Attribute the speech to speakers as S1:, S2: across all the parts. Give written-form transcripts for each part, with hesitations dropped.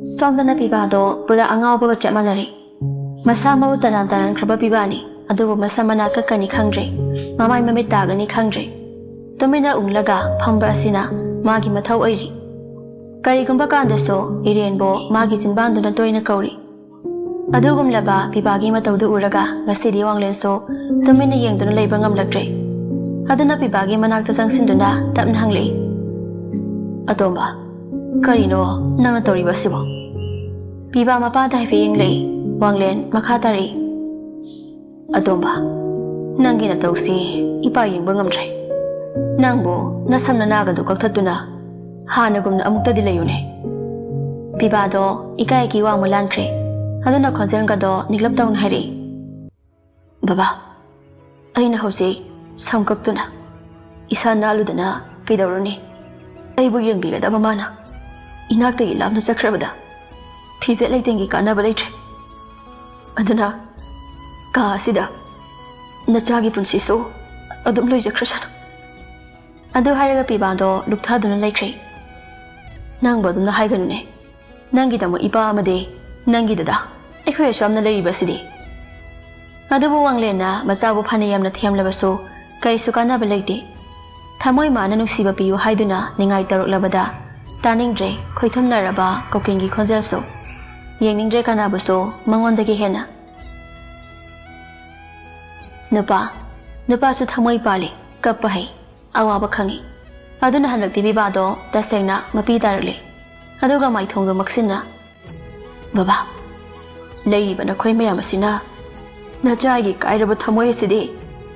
S1: Somdana pibado pura angaubaga chapmanari. Masa mau tanan kraba pibani adubu masa mana kakani khangdre mamai mamit tagani khangdre tumina unglaga phamba asina magi mathau oiri karigumba kandaso irenbo magi sinbanduna toina kauri adugumlaba pibagi mataudu uraga ngasidi wanglenso tumina yengduna leiba ngamlakdre aduna pibagi manakta sangsinduna tapna hangli atomba karino nangna toriba sibo piba mapata haife yenglei wanglen makhatari atomba nangi na tausi ipa yengba ngamdre nangbo nasamna nagadu kakthatuna hanagumna amukta dilayune pibado ikai ki wang mulankre aduna khonjel gado niglap taun hari baba aina hausi samkaktuna isa naludana kidawruni aibu yengbigada mamana inakta ilapna sakrabada fize leitengi kanaba leitre aduna ka asida nachagi punsiso adum loijakrasana adu haraga pibado lukthaduna laikre nangba adumna haiganune nangi damo ipa amade nangi dada ekhwe shamna leibasidi adubu wanglena masabu phane yamna themlabaso kaisu kanaba leite thamoi mana nusiba piyu haiduna ningai taruklabada taningdre khoithamnaraba kokengi khonjelso yengningdre kanabuso mangondagi hena nupa su thamoi pali kappa hai awaba khangi aduna hanakti bibado tasengna mapi tarle aduga maithongdo maksinna baba leiba na khoi mayam asina nachagi kairaba thamoi asidi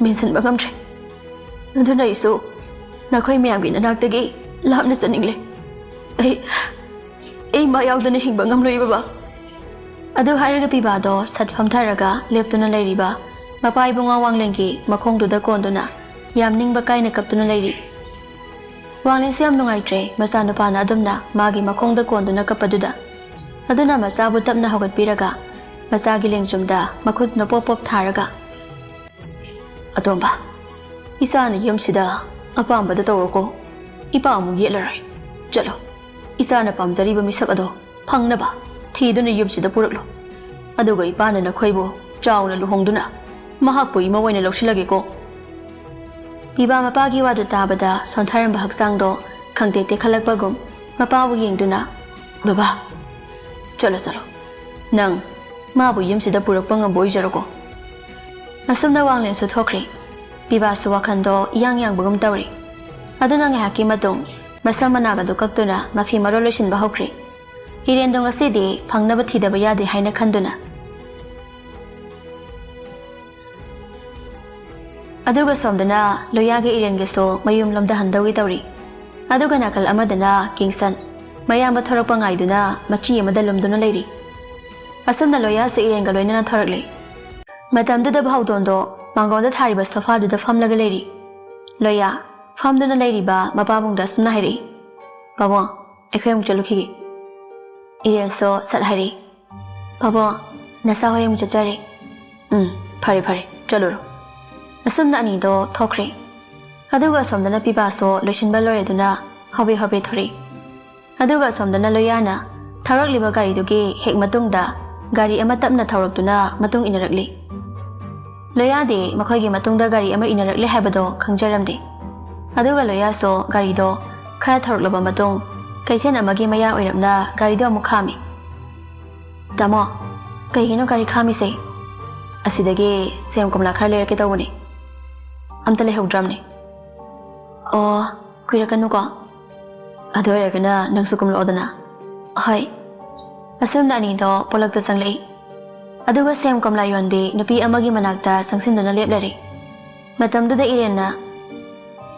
S1: mention bagamtre aduna isu na khoi mayam gi nanaktagi lapna chaningle ei ma yaudana hingba ngamloi baba adu haraga pibado satfam tharaga leptuna leiriba mapai bunga wanglengi makhongduda konduna yamningba kaina kaptuna leiri wanglen siam nungaitre masa nupana adumna magi makhongda konduna kapaduda aduna masabu tapna hogat piraga masagi lengjumda makhutna popop tharaga atomba isana yamsida apambada tawroko ipa amu yelarai chalo isana pamjariba misak ado phangnaba thiduna yumsida puraklo aduga ipana na khoibo chauna luhongduna mahakpu ima oina lawsilage ko piba mapagi wadu tabada sontharamba haksangdo khangte te khalakpagum mapabu yengduna baba chalo chalo nang mabu yumsida purakpa ngamboi jaroko asumna wanglen su thokri piba su wakhando yang bugum tawri aduna nge haki matung masamana ga dukaktuna mafi maro loisin ba hokri hirendong asidi phangnaba thidaba yade haina khanduna aduga somdana loyage irengeso mayum lamda handawi tawri aduga nakal amadana kingsan mayamba thorakpa ngaiduna machi amada lumduna leiri asumna loya su irenga loinana thorakle matamduda bhaudondo mangonda thariba sofa duda famlaga leiri loya famduna leiriba mapabungda sumna hairi babo ekhayum chalukhigi irenso sat hairi babo nasa hoyum chachare phare chaluro asumna ani do thokre aduga somdana pibaso loisinba loreduna hobe thori aduga somdana loyana tharakliba gari dugi hek matungda gari ama tapna thaurakduna matung inarakli loyade makhoigi matungda gari ama inarakle habado khangjaramde aduga loyaso gari do khara thauraklaba matung kaisen amagi maya oiramna gari do amu khami tamo kaigino gari khami se asidagi sem komla khara lerake tawuni amta lehogdramne o kuirakanu ko adoiragana nangsukum lodana hai asumna ani do polakta sanglei aduga sem komla yonbi nupi amagi manakta sangsinduna leplari matamduda irenna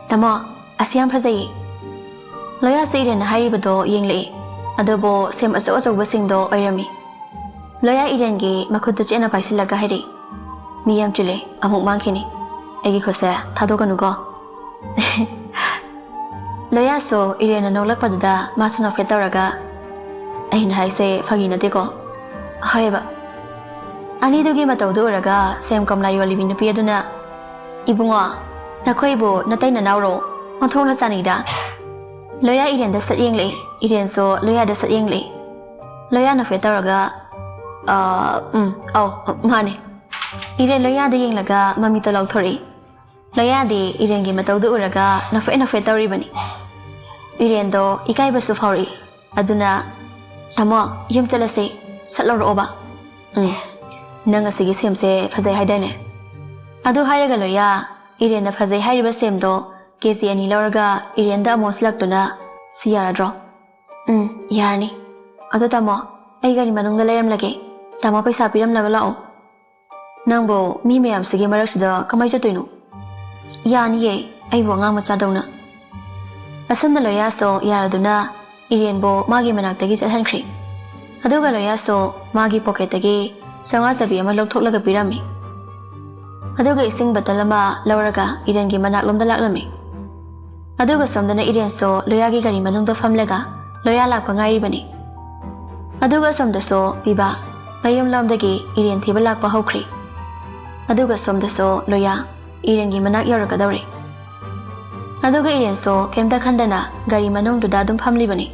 S1: tamo asiam phajai loya se irenna haribado yenglei adubo sem aso basingdo oirami loya irengi makhutta chena paisilaga hari miyam chile amuk mangkhini egi khose thadoganu ko loya so irena nolakpaduda masunok ke tawraga aina haise phagina deko haiba ani dugi matawdu uraga sem kamla yoli binu piaduna ibunga nakhoibo natai na nawro onthona sanida loya iren da sat yenglei iren so loya da sat yenglei Loya na fe taraga mane Iren loya de yenglaga mami to lauthori Loya de iren gi matau du uraga na fe tawri bani Iren do ikai basu fauri aduna tamo yum chalase satlor oba nang asigi semse phazai haidane adu hairaga loya iren na phazai hairiba semdo kesi ani lawraga iren da moslaktuna siyara draw yarni adu tamo ai gari manungda layam lage tamo paisa piram laga lao nangbo mi mayam sige maraksida kamai chatoinu yani ye ai bo nga macha dawna asamna loya so yaraduna iren bo magi manaktagi chathankri aduga loya so magi pocket tagi sanga sabi ama lokthok pirami aduga ising batal ama lawraga iren gi manak lomda laklami aduga somdana iren so loya gi gari manungda famlaga loya lakpa ngai bani aduga somda so piba mayum lamdagi iren thiba lakpa hokri aduga somda so loya iren gi manak yaraga dawri aduga iren so kemda khandana gari manung duda dum famli bani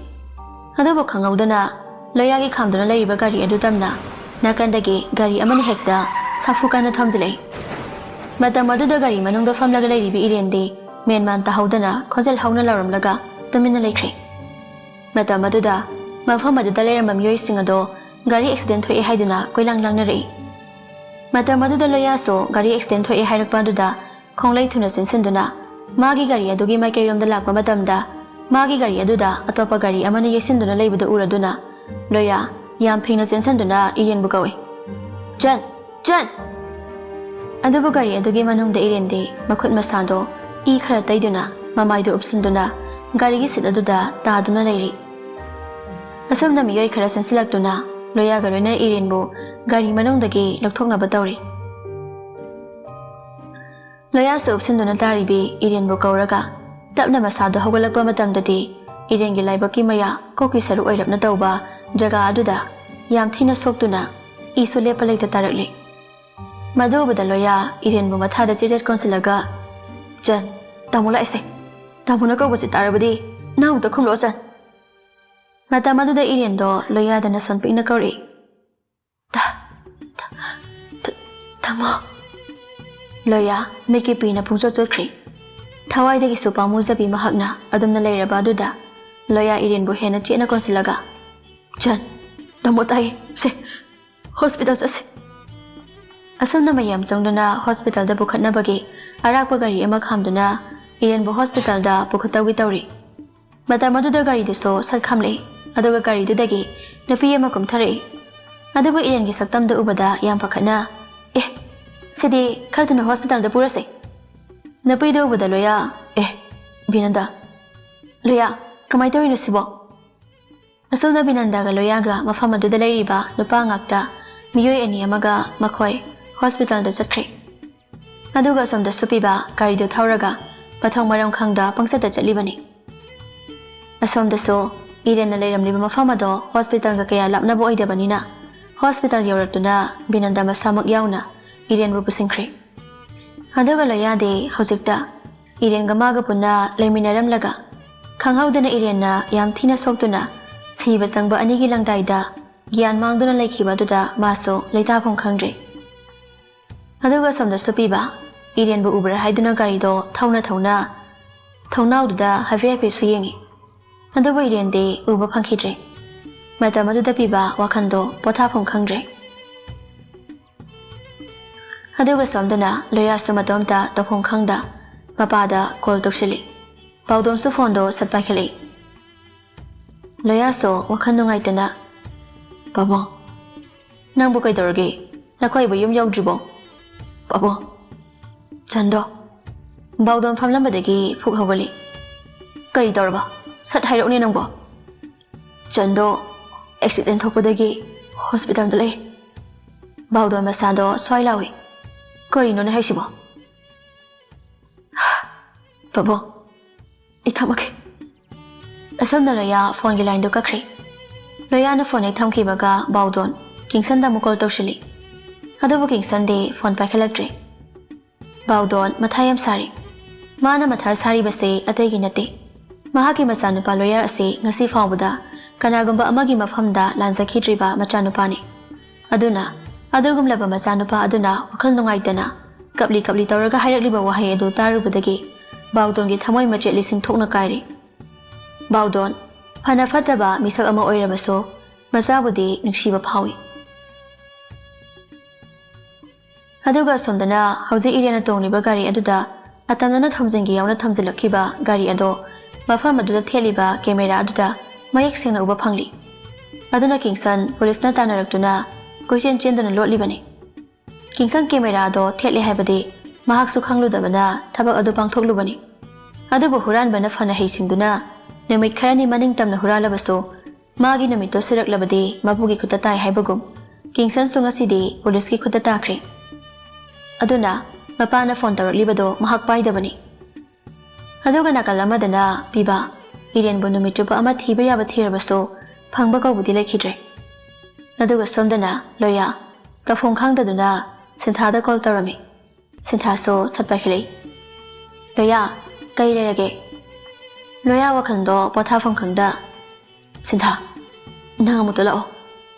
S1: aduba khangaudana loya gi khamduna laiba gari adu tamna nakandagi gari amani hekta safukana thamjilai matam aduda gari manungda famlaga lairibi iren de menman tahaudana khojal hauna laramlaga tumina laikri matam aduda mafam aduda lairam miyoi singado gari accident thoi haiduna koilang langna rei matam aduda loya so gari accident thoi hairakpa aduda khonglai thuna sinsinduna magi gari adugi maikairomda lakpa matamda magi gari aduda atopa gari amani yesinduna leibada uraduna loya yam phina sensanduna iren bu kawe jan adubu gari adugi manungda iren de makhut masando I khara taiduna mamaidu upsinduna gari gi sit aduda taaduna leiri asamna miyoi khara sensilaktuna loya garona iren bu gari manungdagi lokthokna batawri loya so upsinduna taribi iren bu kauraga tapna masado hawgalakpa matamdadi iren gi laibaki maya koki saru oirapna tawba jaga aduda yam thina soktuna isu lepa leita tarakli madubada loya iren bu mathada chejat konsilaga jan tamula ise tamuna ko basi tarabadi naw ta khumlo san mata maduda iren do loya dana sanpi na kauri tamo loya meki pina pungso chokri thawai dagi supa muzabi mahakna adumna leiraba duda loya iren bu hena chena konsilaga jan tamo tai se hospital se asamna mayam chongduna hospital da bukhatna bagi arakpa gari ama khamduna iren bu hospital da bukhatawi tawri mata maduda gari duso sarkhamle aduga gari dudagi nafi ama kumthare adubu iren gi saktam da ubada yam pakhatna sidi khartuna hospital da purase napi da ubada loya binanda loya kamai tawri no sibo asamna binanda ga loya ga mafam aduda leiriba nupa ngakta miyoi ani amaga makhoi hospital da chakre aduga somda supiba gari do thauraga pathong maram khangda pangsata chalibani asomda so iren na leiram liba mafama do hospital ga kaya lapna bo oidabanina hospital yoratuna binanda masamak yauna iren ru pusingkhre aduga loya de hojikta iren ga maga punna leiminaram laga khanghaudana iren na yam thina soktuna siba sangba anigi langdaida gyan mangduna laikhiba duda maso leita khong khangre aduga somda supiba iren bu ubra haiduna gari do thauna duda hafe suyengi aduba iren de uba phangkhidre mata maduda piba wakhando potha phong khangre aduga somdana loya sumatomta tokhong khangda mapada call toksili paudon su fondo satpakhili loya so wakhan nungaitana babo nangbu kaidorge nakhoi bu yum yaudribo babo Chando, Baudon famlambadagi phuk hawali. Kari dorba, sat hairok ni nangbo. Chando, accident thopadagi hospital dale. Baudon masado soilawi. Kari no na haisibo. Babo, ithamake. Asam na loya phone gi line do kakri. Loya na phone thamki baga Baudon Kingston da mukol tawshili. Adabu Kingston de phone pakhalatri. Baudon mathayam sari mana mathar sari base ategi nate mahaki masanu paloya ase ngasi fawbuda ꯀꯅꯥꯒꯨꯝꯕ ꯑꯃꯒꯤ ꯃꯐꯝꯗ ꯂꯥꯟꯖꯈꯤꯗ꯭ꯔꯤꯕ ꯃꯆꯥꯅꯨꯄꯥꯅꯤ꯫ ꯑꯗꯨꯅ ꯑꯗꯨꯒꯨꯝꯂꯕ ꯃꯆꯥꯅꯨꯄꯥ ꯑꯗꯨꯅ ꯋꯥꯈꯜ ꯅꯨꯡꯉꯥꯏꯇꯅ ꯀꯞꯂꯤ ꯀꯞꯂꯤ ꯇꯧꯔꯒ ꯍꯥꯏꯔꯛꯂꯤꯕ ꯋꯥꯍꯩ ꯑꯗꯨ ꯇꯥꯔꯨꯕꯗꯒꯤ ꯕꯥꯎꯗꯣꯟꯒꯤ ꯊꯃꯣꯏ ꯃꯆꯦꯠ ꯂꯤꯁꯤꯡ ꯊꯣꯛꯅ ꯀꯥꯏꯔꯤ꯫ ꯕꯥꯎꯗꯣꯟ ꯐꯅ ꯐꯠꯇꯕ ꯃꯤꯁꯛ ꯑꯃ ꯑꯣꯏꯔꯕꯁꯨ ꯃꯆꯥꯕꯨꯗꯤ ꯅꯨꯡꯁꯤꯕ ꯐꯥꯎꯏ꯫ ꯑꯗꯨꯒ ꯑꯁꯣꯝꯗꯅ ꯍꯧꯖꯤꯛ ꯏꯔꯦꯟꯅ ꯇꯣꯡꯂꯤꯕ ꯒꯥꯔꯤ ꯑꯗꯨꯗ ꯑꯇꯝꯅꯅ ꯊꯣꯝꯖꯤꯟꯒꯤ ꯌꯥꯎꯅ ꯊꯝꯖꯤꯜꯂꯛꯈꯤꯕ ꯒꯥꯔꯤ ꯑꯗꯣ ꯃꯐꯝ ꯑꯗꯨꯗ ꯊꯦꯠꯂꯤꯕ ꯀꯦꯃꯦꯔꯥ ꯑꯗꯨꯗ ꯃꯌꯦꯛ ꯁꯦꯡꯅ ꯎꯕ ꯐꯪꯂꯤ꯫ ꯑꯗꯨꯅ ꯀꯤꯡꯁꯟ ꯄꯨꯂꯤꯁꯅ ꯇꯥꯟꯅꯔꯛꯇꯨꯅ ꯀꯣꯏꯆꯦꯟ ꯆꯦꯟꯗꯨꯅ ꯂꯣꯠꯂꯤꯕꯅꯤ꯫ ꯀꯤꯡꯁꯟ ꯀꯦꯃꯦꯔꯥ ꯑꯗꯣ ꯊꯦꯠꯂꯦ ꯍꯥꯏꯕꯗꯤ ꯃꯍꯥꯛꯁꯨ ꯈꯪꯂꯨꯗꯕꯅ ꯊꯕꯛ ꯑꯗꯨ ꯄꯥꯡꯊꯣꯛꯂꯨꯕꯅꯤ꯫ ꯑꯗꯨꯕꯨ ꯍꯨꯔꯥꯟꯕꯅ ꯐꯅ ꯍꯩꯁꯤꯡꯗꯨꯅ ꯅꯨꯃꯤꯠ ꯈꯔꯅꯤ ꯃꯅꯤꯡ ꯇꯝꯅ ꯍꯨꯔꯥꯜꯂꯕꯁꯨ ꯃꯥꯒꯤ ꯅꯨꯃꯤꯠꯇꯣ ꯁꯤꯔꯛꯂꯕꯗꯤ ꯃꯄꯨꯒꯤ ꯈꯨꯠꯇ ꯇꯥꯏ ꯍꯥꯏꯕꯒꯨꯝ ꯀꯤꯡꯁꯟꯁꯨ ꯉꯁꯤꯗꯤ ꯄꯨꯂꯤꯁꯀꯤ ꯈꯨꯠꯇ ꯇꯥꯈ꯭ꯔꯦ꯫ ꯑꯗꯨꯅ ꯃꯄꯥꯅ ꯐꯣꯟ ꯇꯧꯔꯛꯂꯤꯕꯗꯣ ꯃꯍꯥꯛ ꯄꯥꯏꯗꯕꯅꯤ꯫ ꯑꯗꯨꯒ ꯅꯥꯀꯜ ꯑꯃꯗꯅ ꯄꯤꯕꯥ ꯏꯔꯦꯟꯕꯨ ꯅꯨꯃꯤꯠ ꯆꯨꯞꯄ ꯑꯃ ꯊꯤꯕ ꯌꯥꯕ ꯊꯤꯔꯕꯁꯨ ꯐꯪꯕ ꯀꯧꯕꯗꯤ ꯂꯩꯈꯤꯗ꯭ꯔꯦ꯫ ꯑꯗꯨꯒ ꯁꯣꯝꯗꯅ ꯂꯣꯌꯥ ꯇꯧꯐꯝ ꯈꯪꯗꯗꯨꯅ ꯁꯤꯟꯊꯥꯗ ꯀꯣꯜ ꯇꯧꯔꯝꯃꯤ꯫ ꯁꯤꯟꯊꯥꯁꯨ ꯁꯠ ꯄꯥꯏꯈꯠꯂꯛꯏ꯫ ꯂꯣꯌꯥ ꯀꯩ ꯂꯩꯔꯒꯦ? ꯂꯣꯌꯥ ꯋꯥꯈꯜꯗꯣ ꯄꯣꯊꯥꯐꯝ ꯈꯪꯗ ꯁꯤꯟꯊꯥ ꯅꯪ ꯑꯃꯨꯛꯇ ꯂꯥꯛꯑꯣ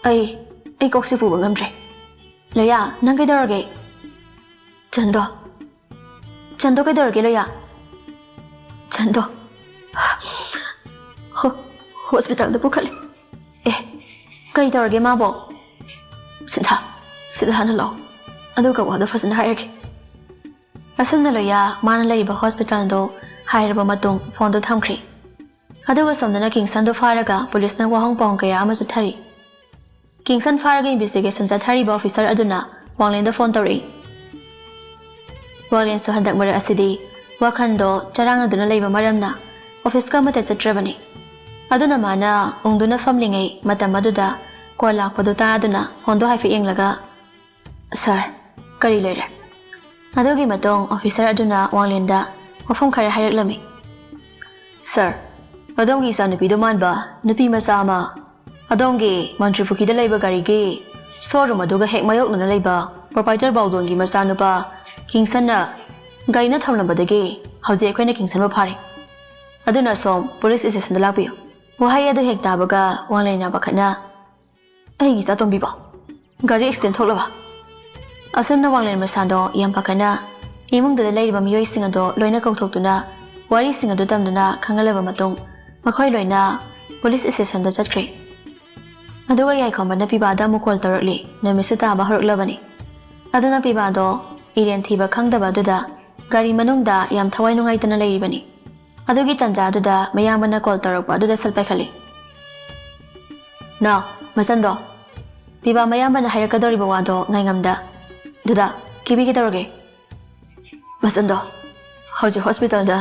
S1: ꯑꯩ ꯀꯣꯛꯁꯤ ꯄꯨꯕ ꯉꯝꯗ꯭ꯔꯦ꯫ ꯂꯣꯌꯥ ꯅꯪ ꯀꯩꯗꯧꯔꯒꯦ? ꯆꯟꯗꯣ ꯀꯩꯗꯧꯔꯒꯦ ꯂꯣꯌꯥ? ꯆꯟꯗꯣ ꯍꯣꯁꯄꯤꯇꯥꯜꯗ ꯄꯨꯈꯠꯂꯦ꯫ ꯀꯩ ꯇꯧꯔꯒꯦ ꯃꯥꯕꯣ? ꯁꯤꯟꯊꯥ ꯁꯤꯗ ꯍꯥꯟꯅ ꯂꯥꯛꯑꯣ ꯑꯗꯨꯒ ꯋꯥꯗꯣ ꯐꯖꯅ ꯍꯥꯏꯔꯒꯦ꯫ ꯑꯁꯨꯝꯅ ꯂꯣꯌꯥ ꯃꯥꯅ ꯂꯩꯔꯤꯕ ꯍꯣꯁꯄꯤꯇꯥꯜꯗꯣ ꯍꯥꯏꯔꯕ ꯃꯇꯨꯡ ꯐꯣꯟꯗꯣ ꯊꯝꯈ꯭ꯔꯦ꯫ ꯑꯗꯨꯒ ꯁꯣꯝꯗꯅ ꯀꯤꯡꯁꯟꯗꯣ ꯐꯥꯔꯒ ꯄꯨꯂꯤꯁꯅ ꯋꯥꯍꯪ ꯄꯥꯎꯈꯨꯝ ꯀꯌꯥ ꯑꯃ ꯆꯠꯊꯔꯤ꯫ ꯀꯤꯡꯁꯟ ꯐꯥꯔꯒ ꯏꯟꯚꯦꯁꯇꯤꯒꯦꯁꯟ ꯆꯠꯊꯔꯤꯕ ꯑꯣꯐꯤꯁꯔ ꯑꯗꯨꯅ ꯋꯥꯡꯂꯦꯟꯗ ꯐꯣꯟ ꯇꯧꯔꯛꯏ꯫ ꯋꯥꯡꯂꯦꯟꯁꯨ ꯍꯟꯗꯛ ꯃꯔꯛ ꯑꯁꯤꯗꯤ ꯋꯥꯈꯜꯗꯣ ꯆꯔꯥꯡꯅꯗꯨꯅ ꯂꯩꯕ ꯃꯔꯝꯅ ꯑꯣꯐꯤꯁꯀ ꯑꯃꯠꯇ ꯆꯠꯇ꯭ꯔꯕꯅꯤ꯫ ꯑꯗꯨꯅ ꯃꯥꯅ ꯎꯪꯗꯨꯅ ꯐꯝꯂꯤꯉꯩ ꯃꯇꯝ ꯑꯗꯨꯗ ꯀꯣꯜ ꯂꯥꯛꯄꯗꯨ ꯇꯥꯗꯨꯅ ꯐꯣꯟꯗꯣ ꯍꯥꯏꯐꯦꯠ ꯌꯦꯡꯂꯒ ꯁꯥꯔ ꯀꯔꯤ ꯂꯩꯔꯦ? ꯑꯗꯨꯒꯤ ꯃꯇꯨꯡ ꯑꯣꯐꯤꯁꯔ ꯑꯗꯨꯅ ꯋꯥꯡꯂꯦꯟꯗ ꯋꯥꯐꯝ ꯈꯔ ꯍꯥꯏꯔꯛꯂꯝꯃꯤ꯫ ꯁꯥꯔ ꯑꯗꯣꯝꯒꯤ ꯏꯆꯥꯅꯨꯄꯤꯗꯣ ꯃꯥꯟꯕ ꯅꯨꯄꯤ ꯃꯆꯥ ꯑꯃ ꯑꯗꯣꯝꯒꯤ ꯃꯟꯇ꯭ꯔꯤ ꯄꯨꯈ꯭ꯔꯤꯗ ꯂꯩꯕ ꯒꯥꯔꯤꯒꯤ ꯁꯣꯔꯨꯝ ꯑꯗꯨꯒ ꯍꯦꯛ ꯃꯥꯌꯣꯛꯅꯅ ꯂꯩꯕ ꯄ꯭ꯔꯣꯄꯥꯏꯇꯔ ꯕꯥꯎꯗꯣꯟꯒꯤ ꯃꯆꯥꯅꯨꯄꯥ ꯀꯤꯡꯁꯟꯅ ꯒꯥꯔꯤꯅ ꯊꯝꯂꯝꯕꯗꯒꯤ ꯍꯧꯖꯤꯛ ꯑꯩꯈꯣꯏꯅ ꯀꯤꯡꯁꯟꯕꯨ ꯐꯥꯔꯤ꯫ ꯑꯗꯨꯅ ꯁꯣꯝ ꯄꯨꯂꯤꯁ ꯁ꯭ꯇꯦꯁꯟꯗ ꯂꯥꯛꯄꯤꯌꯨ꯫ ꯋꯥꯍꯩ ꯑꯗꯨ ꯍꯦꯛ ꯇꯥꯕꯒ ꯋꯥꯡꯂꯦꯟꯅ ꯄꯥꯈꯠꯅ ꯑꯩꯒꯤ ꯏꯆꯥꯇꯣꯝꯕꯤꯕꯣ ꯒꯥꯔꯤ ꯑꯦꯛꯁꯤꯗꯦꯟ ꯊꯣꯛꯂꯕ? ꯑꯁꯨꯝꯅ ꯋꯥꯡꯂꯦꯟ ꯃꯁꯥꯗꯣ ꯌꯥꯝ ꯄꯥꯈꯠꯅ ꯏꯃꯨꯡꯗꯨꯗ ꯂꯩꯔꯤꯕ ꯃꯤꯑꯣꯏꯁꯤꯡ ꯑꯗꯣ ꯂꯣꯏꯅ ꯀꯧꯊꯣꯛꯇꯨꯅ ꯋꯥꯔꯤꯁꯤꯡ ꯑꯗꯨ ꯇꯝꯗꯨꯅ ꯈꯪꯍꯜꯂꯕ ꯃꯇꯨꯡ ꯃꯈꯣꯏ ꯂꯣꯏꯅ ꯄꯨꯂꯤꯁ ꯁ꯭ꯇꯦꯁꯟꯗ ꯆꯠꯈ꯭ꯔꯦ꯫ ꯑꯗꯨꯒ ꯌꯥꯏꯈꯣꯝꯕꯅ ꯄꯤꯕꯥꯗ ꯑꯃꯨꯛ ꯀꯣꯜ ꯇꯧꯔꯛꯂꯤ꯫ ꯅꯨꯃꯤꯠꯁꯨ ꯇꯥꯕ ꯍꯧꯔꯛꯂꯕꯅꯤ꯫ ꯑꯗꯨꯅ ꯄꯤꯕꯥꯗꯣ ꯏꯔꯦꯟ ꯊꯤꯕ ꯈꯪꯗꯕ ꯑꯗꯨꯗ ꯒꯥꯔꯤ ꯃꯅꯨꯡꯗ ꯌꯥꯝ ꯊꯋꯥꯏ ꯅꯨꯡꯉꯥꯏꯇꯅ ꯂꯩꯔꯤꯕꯅꯤ꯫ ꯑꯗꯨꯒꯤ ꯇꯟꯖꯥ ꯑꯗꯨꯗ ꯃꯌꯥꯝꯕꯅ ꯀꯣꯜ ꯇꯧꯔꯛꯄ ꯑꯗꯨꯗ ꯁꯠ ꯄꯥꯏꯈꯠꯂꯤ꯫ ꯅꯥꯎ ꯃꯆꯟꯗꯣ ꯄꯤꯕꯥ ꯃꯌꯥꯝꯕꯅ ꯍꯥꯏꯔꯛꯀꯗꯧꯔꯤꯕ ꯋꯥꯗꯣ ꯉꯥꯏꯉꯝꯗ ꯗꯨꯗꯥ ꯀꯤꯕꯤ ꯀꯩꯗꯧꯔꯒꯦ? ꯃꯆꯟꯗꯣ ꯍꯧꯖꯤꯛ ꯍꯣꯁꯄꯤꯇꯥꯜꯗ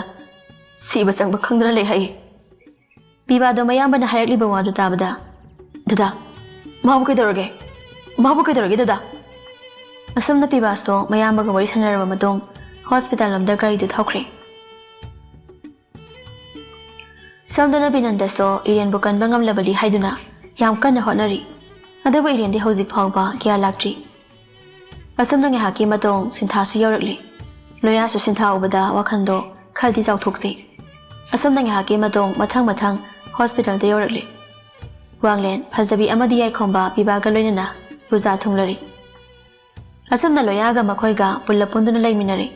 S1: ꯁꯤꯕ ꯆꯪꯕ ꯈꯪꯗꯅ ꯂꯩ ꯍꯥꯏꯌꯦ꯫ ꯄꯤꯕꯥꯗꯣ ꯃꯌꯥꯝꯕꯅ ꯍꯥꯏꯔꯛꯂꯤꯕ ꯋꯥꯗꯨ ꯇꯥꯕꯗ ꯗꯨꯗꯥ ꯃꯥꯕꯨ ꯀꯩꯗꯧꯔꯒꯦ ꯗꯨꯗꯥ? ꯑꯁꯨꯝꯅ ꯄꯤꯕꯥꯁꯨ ꯃꯌꯥꯝꯕꯒ ꯋꯥꯔꯤ ꯁꯥꯟꯅꯔꯕ ꯃꯇꯨꯡ ꯍꯣꯁꯄꯤꯇꯥꯜ ꯂꯣꯝꯗ ꯒꯥꯔꯤꯗꯨ ꯊꯧꯈ꯭ꯔꯦ꯫ ꯁꯣꯝꯗꯅ ꯕꯤꯅꯟꯗꯁꯨ ꯏꯔꯦꯟꯕꯨ ꯀꯟꯕ ꯉꯝꯂꯕꯗꯤ ꯍꯥꯏꯗꯨꯅ ꯌꯥꯝ ꯀꯟꯅ ꯍꯣꯠꯅꯔꯤ꯫ ꯑꯗꯨꯕꯨ ꯏꯔꯦꯟꯗꯤ ꯍꯧꯖꯤꯛ ꯐꯥꯎꯕ ꯀꯌꯥ ꯂꯥꯛꯇ꯭ꯔꯤ꯫ ꯑꯁꯨꯝꯅ ꯉꯥꯏꯍꯥꯛꯀꯤ ꯃꯇꯨꯡ ꯁꯤꯟꯊꯥꯁꯨ ꯌꯧꯔꯛꯂꯤ꯫ ꯂꯣꯌꯥꯁꯨ ꯁꯤꯟꯊꯥ ꯎꯕꯗ ꯋꯥꯈꯜꯗꯣ ꯈꯔꯗꯤ ꯆꯥꯎꯊꯣꯛꯆꯩ꯫ ꯑꯁꯨꯝꯅ ꯉꯥꯏꯍꯥꯛꯀꯤ ꯃꯇꯨꯡ ꯃꯊꯪ ꯍꯣꯁꯄꯤꯇꯥꯜꯗ ꯌꯧꯔꯛꯂꯤ꯫ ꯋꯥꯡꯂꯦꯟ ꯐꯖꯕꯤ ꯑꯃꯗꯤ ꯌꯥꯏꯈꯣꯝꯕ ꯄꯤꯕꯥꯒ ꯂꯣꯏꯅꯅ ꯄꯨꯖꯥ ꯊꯨꯡꯂꯔꯤ꯫ ꯑꯁꯨꯝꯅ ꯂꯣꯌꯥꯒ ꯃꯈꯣꯏꯒ ꯄꯨꯜꯂꯞ ꯄꯨꯟꯗꯨꯅ ꯂꯩꯃꯤꯟꯅꯔꯤ꯫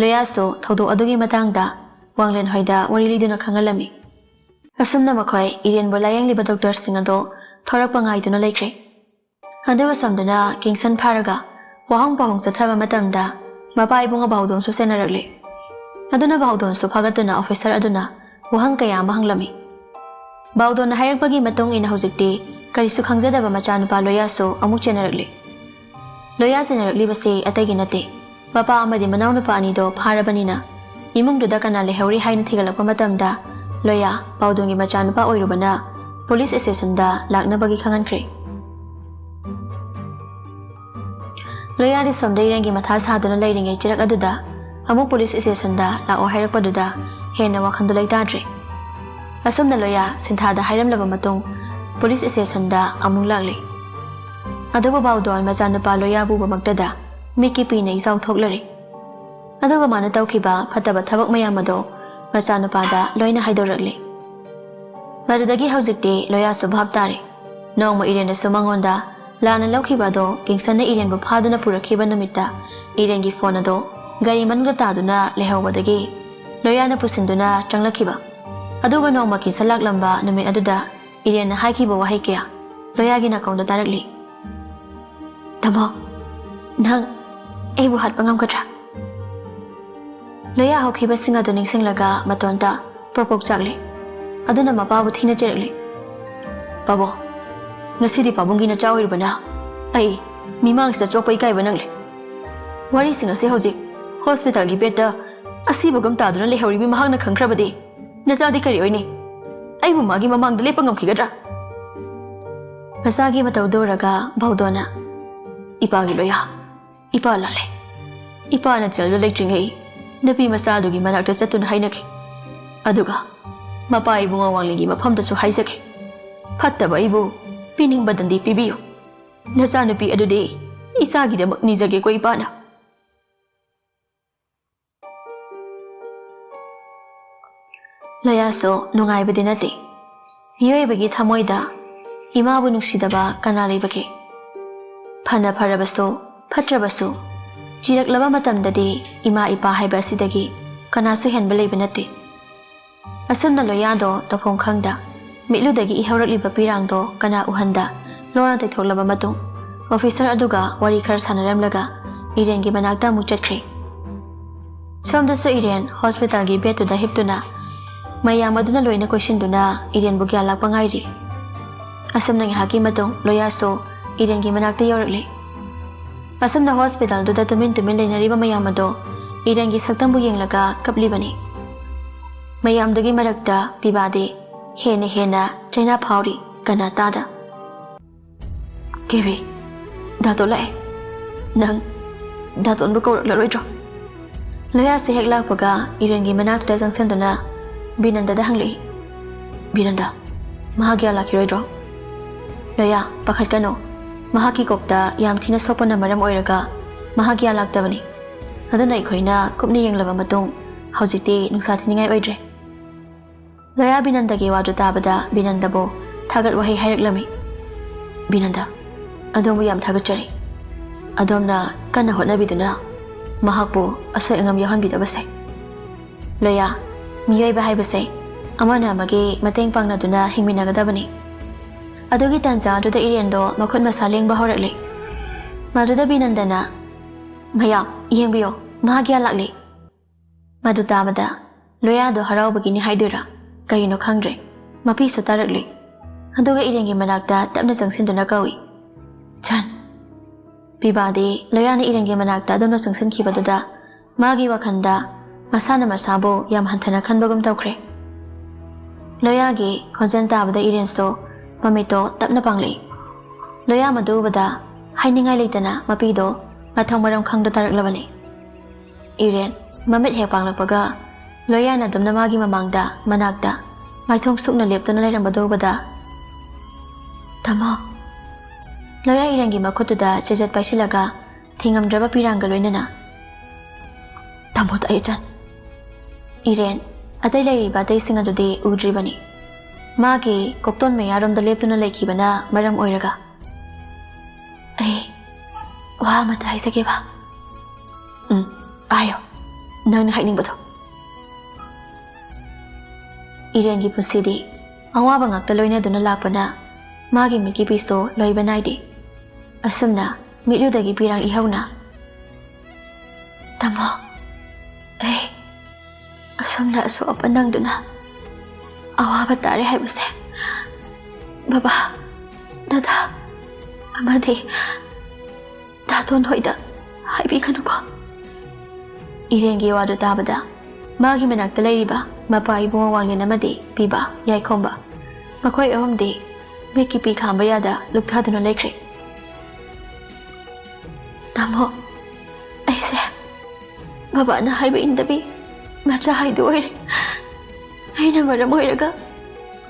S1: ꯂꯣꯌꯥꯁꯨ ꯊꯧꯗꯣꯛ ꯑꯗꯨꯒꯤ ꯃꯇꯥꯡꯗ ꯋꯥꯡꯂꯦꯟ ꯍꯣꯏꯗ ꯋꯥꯔꯤ ꯂꯤꯗꯨꯅ ꯈꯪꯍꯜꯂꯝꯃꯤ꯫ ꯑꯁꯨꯝꯅ ꯃꯈꯣꯏ ꯏꯔꯦꯟꯕꯨ ꯂꯥꯌꯦꯡꯂꯤꯕ ꯗꯣꯛꯇꯔꯁꯤꯡ ꯑꯗꯣ ꯊꯣꯔꯛꯄ ꯉꯥꯏꯗꯨꯅ ꯂꯩꯈ꯭ꯔꯦ꯫ ꯑꯗꯨꯒ ꯁꯣꯝꯗꯅ ꯀꯤꯡꯁꯟ ꯐꯥꯔꯒ ꯋꯥꯍꯪ ꯄꯥꯎꯈꯨꯝ ꯆꯠꯊꯕ ꯃꯇꯝꯗ ꯃꯄꯥ ꯏꯕꯨꯡ ꯕꯥꯎꯗꯣꯟꯁꯨ ꯆꯦꯟꯅꯔꯛꯂꯤ꯫ ꯑꯗꯨꯅ ꯕꯥꯎꯗꯣꯟꯁꯨ ꯐꯥꯒꯠꯇꯨꯅ ꯑꯣꯐꯤꯁꯔ ꯑꯗꯨꯅ ꯋꯥꯍꯪ ꯀꯌꯥ ꯑꯃ ꯍꯪꯂꯝꯃꯤ꯫ ꯕꯥꯎꯗꯣꯟꯅ ꯍꯥꯏꯔꯛꯄꯒꯤ ꯃꯇꯨꯡ ꯏꯟꯅ ꯍꯧꯖꯤꯛꯇꯤ ꯀꯔꯤꯁꯨ ꯈꯪꯖꯗꯕ ꯃꯆꯥꯅꯨꯄꯥ ꯂꯣꯌꯥꯁꯨ ꯑꯃꯨꯛ ꯆꯦꯟꯅꯔꯛꯂꯤ꯫ ꯂꯣꯌꯥ ꯆꯦꯟꯅꯔꯛꯂꯤꯕꯁꯤ ꯑꯇꯩꯒꯤ ꯅꯠꯇꯦ ꯃꯄꯥ ꯑꯃꯗꯤ ꯃꯅꯥꯎꯅꯨꯄꯥ ꯑꯅꯤꯗꯣ ꯐꯥꯔꯕꯅꯤꯅ ꯏꯃꯨꯡꯗꯨꯗ ꯀꯅꯥ ꯂꯩꯍꯧꯔꯤ ꯍꯥꯏꯅ ꯊꯤꯒꯠꯂꯛꯄ ꯃꯇꯝꯗ ꯂꯣꯌꯥ ꯕꯥꯎꯗꯣꯟꯒꯤ ꯃꯆꯥꯅꯨꯄꯥ ꯑꯣꯏꯔꯨꯕꯅ ꯄꯨꯂꯤꯁ ꯁ꯭ꯇꯦꯁꯟꯗ ꯂꯥꯛꯅꯕꯒꯤ ꯈꯪꯍꯟꯈ꯭ꯔꯦ꯫ ꯂꯣꯌꯥꯗꯤ ꯁꯣꯝꯗ ꯏꯔꯦꯟꯒꯤ ꯃꯊꯥ ꯁꯥꯗꯨꯅ ꯂꯩꯔꯤꯉꯩ ꯆꯤꯔꯛ ꯑꯗꯨꯗ ꯑꯃꯨꯛ ꯄꯨꯂꯤꯁ ꯁ꯭ꯇꯦꯁꯟꯗ ꯂꯥꯛꯑꯣ ꯍꯥꯏꯔꯛꯄꯗꯨꯗ ꯍꯦꯟꯅ ꯋꯥꯈꯜꯗꯨ ꯂꯩꯇꯥꯗ꯭ꯔꯦ꯫ ꯑꯁꯨꯝꯅ ꯂꯣꯌꯥ ꯁꯤꯟꯊꯥꯗ ꯍꯥꯏꯔꯝꯂꯕ ꯃꯇꯨꯡ ꯄꯨꯂꯤꯁ ꯁ꯭ꯇꯦꯁꯟꯗ ꯑꯃꯨꯛ ꯂꯥꯛꯂꯤ꯫ ꯑꯗꯨꯕꯨ ꯕꯥꯎꯗꯣꯟ ꯃꯆꯥꯅꯨꯄꯥ ꯂꯣꯌꯥꯕꯨ ꯎꯕꯃꯛꯇꯗ ꯃꯤꯠꯀꯤ ꯄꯤꯅ ꯏꯆꯥꯎ ꯊꯣꯛꯂꯔꯤ꯫ ꯑꯗꯨꯒ ꯃꯥꯅ ꯇꯧꯈꯤꯕ ꯐꯠꯇꯕ ꯊꯕꯛ ꯃꯌꯥꯝ ꯑꯗꯣ ꯃꯆꯥꯅꯨꯄꯥꯗ ꯂꯣꯏꯅ ꯍꯥꯏꯗꯣꯔꯛꯂꯤ꯫ ꯃꯗꯨꯗꯒꯤ ꯍꯧꯖꯤꯛꯇꯤ ꯂꯣꯌꯥꯁꯨ ꯚꯥꯞ ꯇꯥꯔꯦ ꯅꯣꯡꯃ ꯏꯔꯦꯟꯅꯁꯨ ꯃꯉꯣꯟꯗ ꯂꯥꯟꯅ ꯂꯧꯈꯤꯕ ꯑꯗꯣ ꯀꯤꯡꯁꯟꯅ ꯏꯔꯦꯟꯕꯨ ꯐꯥꯗꯨꯅ ꯄꯨꯔꯛꯈꯤꯕ ꯅꯨꯃꯤꯠꯇ ꯏꯔꯦꯟꯒꯤ ꯐꯣꯟ ꯑꯗꯣ ꯒꯥꯔꯤ ꯃꯅꯨꯡꯗ ꯇꯥꯗꯨꯅ ꯂꯩꯍꯧꯕꯗꯒꯤ ꯂꯣꯌꯥꯅ ꯄꯨꯁꯤꯟꯗꯨꯅ ꯆꯪꯂꯛꯈꯤꯕ ꯑꯗꯨꯒ ꯅꯣꯡꯃ ꯀꯤꯡꯁꯟ ꯂꯥꯛꯂꯝꯕ ꯅꯨꯃꯤꯠ ꯑꯗꯨꯗ 이렌나 하이키보 와히케야 로야기나 가운데 따르리 타모 ꯅꯪ ꯑꯩꯕꯨ ꯍꯥꯠꯄ ꯉꯝꯒꯗ꯭ꯔꯥ ꯂꯣꯌꯥ ꯍꯧꯈꯤꯕ ꯁꯤꯡ ꯑꯗꯨ ꯅꯤꯡꯁꯤꯡꯂꯒ ꯃꯇꯣꯟꯇ ꯄ꯭ꯔꯣꯛ ꯆꯥꯛꯂꯤ ꯑꯗꯨꯅ ꯃꯄꯥꯕꯨ ꯊꯤꯅ ꯆꯩꯔꯛꯂꯤ ꯄꯥꯕꯣ ꯉꯁꯤꯗꯤ ꯄꯥꯕꯨꯡꯒꯤ ꯅꯆꯥ ꯑꯣꯏꯔꯤꯕꯅ ꯑꯩ ꯃꯤꯃꯥꯡꯁꯤꯗ ꯆꯣꯛꯄ ꯏꯀꯥꯏꯕ ꯅꯪꯂꯦ ꯋꯥꯔꯤꯁꯤꯡ ꯑꯁꯤ ꯍꯧꯖꯤꯛ ꯍꯣꯁꯄꯤꯇꯥꯜꯒꯤ ꯕꯦꯗꯇ ꯑꯁꯤꯕꯒꯝ ꯇꯥꯗꯨꯅ ꯂꯩꯍꯧꯔꯤꯕꯤ ꯃꯍꯥꯛꯅ ꯈꯪꯈ꯭ꯔꯕꯗꯤ ꯅꯆꯥꯗꯤ ꯀꯔꯤ ꯑꯣꯏꯅꯤ ꯑꯩꯕꯨ ꯃꯥꯒꯤ ꯃꯃꯥꯡꯗ ꯂꯦꯞꯄ ꯉꯝꯈꯤꯒꯗ꯭ꯔꯥ ꯃꯆꯥꯒꯤ ꯃꯇꯧꯗ ꯎꯔꯒ ꯚꯧꯗꯣꯅ ꯏꯄꯥꯒꯤ ꯂꯣꯌꯥ ꯏꯄꯥ ꯂꯥꯜꯂꯦ ꯏꯄꯥꯅ ꯆꯦꯜꯗ ꯂꯩꯇ꯭ꯔꯤꯉꯩ ꯅꯨꯄꯤ ꯃꯆꯥꯗꯨꯒꯤ ꯃꯅꯥꯛꯇ ꯆꯠꯇꯨꯅ ꯍꯥꯏꯅꯈꯤ ꯑꯗꯨꯒ ꯃꯄꯥ ꯏꯕꯨꯡ ꯑꯋꯥꯡꯂꯤꯒꯤ ꯃꯐꯝꯗꯁꯨ ꯍꯥꯏꯖꯈꯤ ꯐꯠꯇꯕ ꯑꯩꯕꯨ ꯄꯤꯅꯤꯡꯕꯗꯪꯗꯤ ꯄꯤꯕꯤꯌꯨ ꯅꯆꯥꯅꯨꯄꯤ ꯑꯗꯨꯗꯤ ꯏꯆꯥꯒꯤꯗꯃꯛ ꯅꯤꯖꯒꯦꯀꯣ ꯏꯄꯥꯅ ꯂꯣꯌꯥꯁꯨ ꯅꯨꯡꯉꯥꯏꯕꯗꯤ ꯅꯠꯇꯦ ꯃꯤꯑꯣꯏꯕꯒꯤ ꯊꯃꯣꯏꯗ 이마부 눅시다바 까나리바게 파나 파라바소 파트라바소 지락라바 마tamdadi 이마 이파 하이바시다기 까나수 henbal이바나티 asumna loyado tofong khangda mitluda기 ihawraklibba pirangdo kana uhanda lona taithoklaba matung officer aduga wari khar sanaramlaga irengi manakta amuk chatkhre somdasu iren hospital gi bed tuda hiptuna mayam aduna loina koishinduna iren bu kya lakpa ngairi asumna ngahaki matung loyaso iren gi manakta yorakli asumna hospital tuda tumin leinariba mayam ado iren gi saktam bu yenglaga kaplibani mayamdagi marakta pibade hena chaina phauri kana tada kebi dato lai nang daton bu ko laroidro loya se hekla paga irengi manak da jangsenduna binanda da hangli binanda mahagya lakiroidro loya pakhat kano mahaki kokta yam thina sopana maram oiraga mahagya laktabani adana ikhoina kupni yenglaba matung hojikti nungsa thiningai oidre loya binandagi wadu tabada binandabo thagat wahi haireklami binanda adombu yam thagachari adomna kana hotnabiduna mahakbu asoi angam yahanbidabase loya miyoiba haibase amana amagi mateng pangnaduna hingminagadabani adugi tanza aduda irendo makhut masa lengba horakli maduda binandana mayam yengbiyo mahagya lakli madu tabada loya do haraubagini haidura kayino khangdre mapi su tarakli aduga irengi manakta tapna jangsinduna kawi chan pibadi loyana irengi manakta adona jangsinkibaduda magi wakhanda masana masabo yam hanthana khanbagum tawkhre loyagi khonjan tabada irenso mamito tapna pangli loya madubada hainingai leitana mapido mathong maram khangda taraklabani iren mamit he panglakpaga loyana dumna magi mamangda manakta maithong sukna leptuna leirambadubada tamo loya irengi makhutuda chejat paisilaga thingamdraba piranga loinana tamo taichan iren atai leiriba taisinga dudi udribani magi kokton mayaromda leptuna lekhibana maram oiraga ai wa mata haisage ba ayo nang hainingbato irengi pusidi awaba ngakta loina duna lakpana magi miki pisto loiba naidi asumna mitludagi pirang ihawna tamo ai asumna aso apanang duna awaba tare haibase baba dada amadi daton hoida haibi kanuko irengi wadu tabada magi manakta leiriba mapa ibung wangena madi piba yaikhomba makoi ahomdi meki pi khamba yada lukthaduna lekhre tamo aise baba na haiba indabi macha haidu oire aina maram oiraga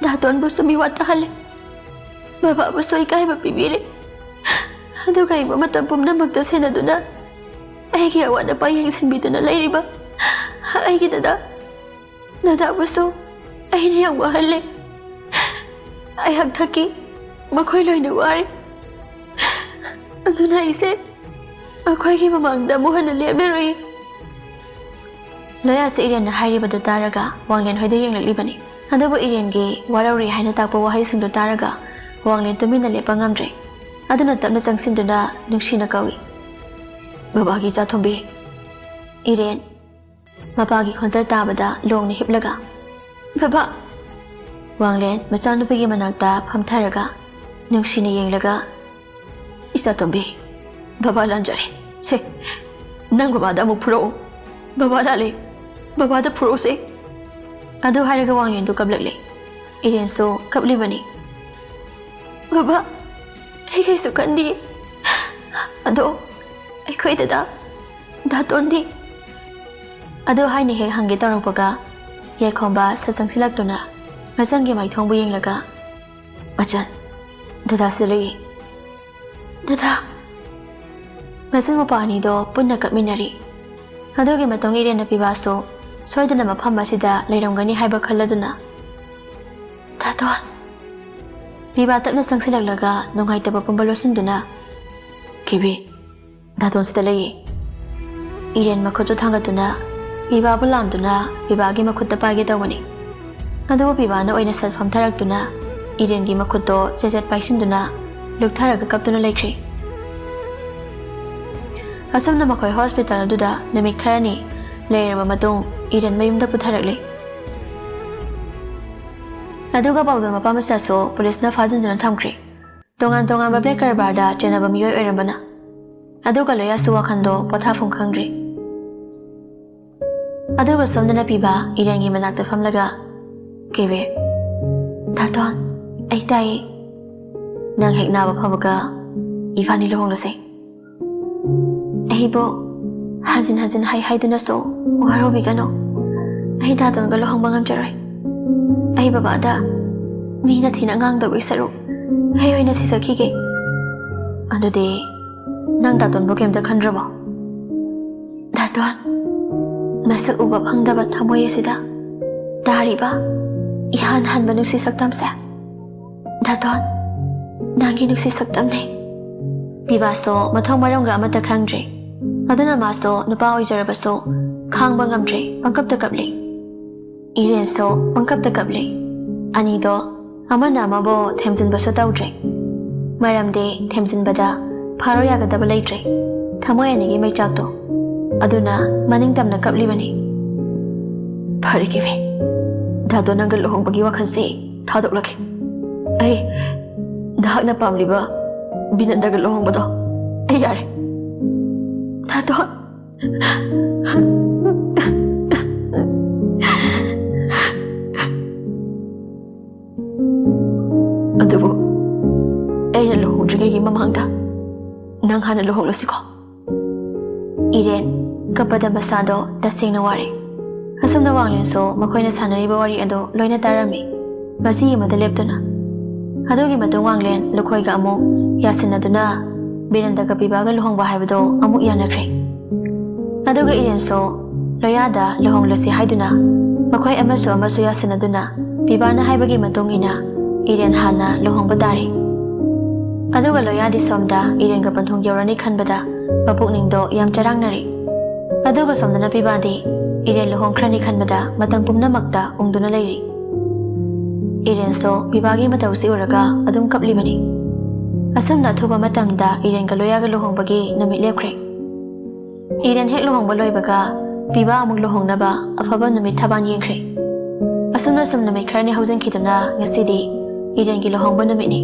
S1: daton bu sumi wata hale baba bu soi kai ba pibire adu kai ba matam pumna makta senaduna aigi awada pa yengsin biduna leiriba aigi dada bu so aina yang wahale ai hak thaki makhoi loina wari aduna ise akhoi gi mamangda mohana leberoi loya se Irian na hari badu taraga Wanglen hoide yenglakli adubu Irian gi warauri haina takpa wahai singdu taraga Wanglen tumina lepa ngamdre aduna tapna changsinduna nungsina kawi babagi chathombi Irian mapagi khonjar tabada longni hiplaga baba Wanglen machanupigi manakta phamtharaga nungsina yenglaga isa tombi baba lanjare se nang babada mu phuro baba dale baba da phuro se adu haraga Wanglen du kablakle Irian so kapli bani baba ai kai su kandi ado ai khoi da tondi adu haini he hange taropaga ye khomba sasang silaktuna masangi mai thongbu yenglaga machan dada sili dada masang mapani do punna kapminari adugi matong Irian na pibaso soidana mafam asida leirongani haiba khalladuna dadon piba tapna sangsilaglaga nongai taba pumbalosin-duna kibi dadon sida lei Irian makhutu thangatuna piba bulamduna piba gi makhutta paige tawani adu piba na oina sal famtharaktuna Irian gi makhutto seset paisin-duna luktharaga kaptuna laikri asomna makhoi hospital aduda namik kharani leiraba matong Irian mayumda putharakle aduga bawda mapa masaso police na fajinjana thamkre tongan ba black karbarda chenaba miyoi oirambana aduga loya suwa khando pothafum khangre aduga somdana piba Irian gi manakta famlaga kebe dadon ai tai nang hekna ba phabaga ifani lohonglase aibo hajin hai duna so warobi gano ai dadon ga lohong bangam jaroi ai baba da mina thina ngang da wisaru ai oina sisaki ge adude nang dadon bo kem da khandraba dadon masak uba phangda ba thamoy sida dariba ihan han banu si saktam sa dadon nangi nu si saktam ne bibaso mathong marong ga amata khangdre adana maso nupa oijarabaso khangba ngamdre pangkap da kapli Irian so pangkap da kapli ani do amana mabo themjin baso tawdre maramde themjin bada pharo yaga da balaitre thamoy ani gi mai chak to aduna maning tamna kapli bani phari ki be dado nangal lohong bagi wakhan se thadok lakhe ai dahak na pamliba binan dagal lohong bado ai yare dado adubo ai na lohong jige mamangda nang hana lohong lasiko Irian kapada basado dasing na wari asomna Wanglen so makoina sanariba wari ado loina tarami masi imada leptuna adugi matong Wanglen lukhoi ga amu yasinaduna biranda ka pibaga lohongba haibado amu yanakre aduga Irian so loyada lohong lasi haiduna makhoi amasu yasinaduna pibana haibagi matong ina Irian hana lohongba dari aduga loyadi somda Irian ga panthong yorani khanbada mapukningdo yam charangnari aduga somdana pibadi Irian lohong khrani khanbada matang pumnamakta ungduna leiri Irian so pibagi matausi uraga adum kaplibani asomna thuba matamda Irian ga loya ga lohongbagi namit lepkhre Irian hek lohongba loibaga piba amuk lohongnaba afaba namit thaban yengkhre asomna namit khrani haujan khiduna ngasidi Irian gi lohongba namitni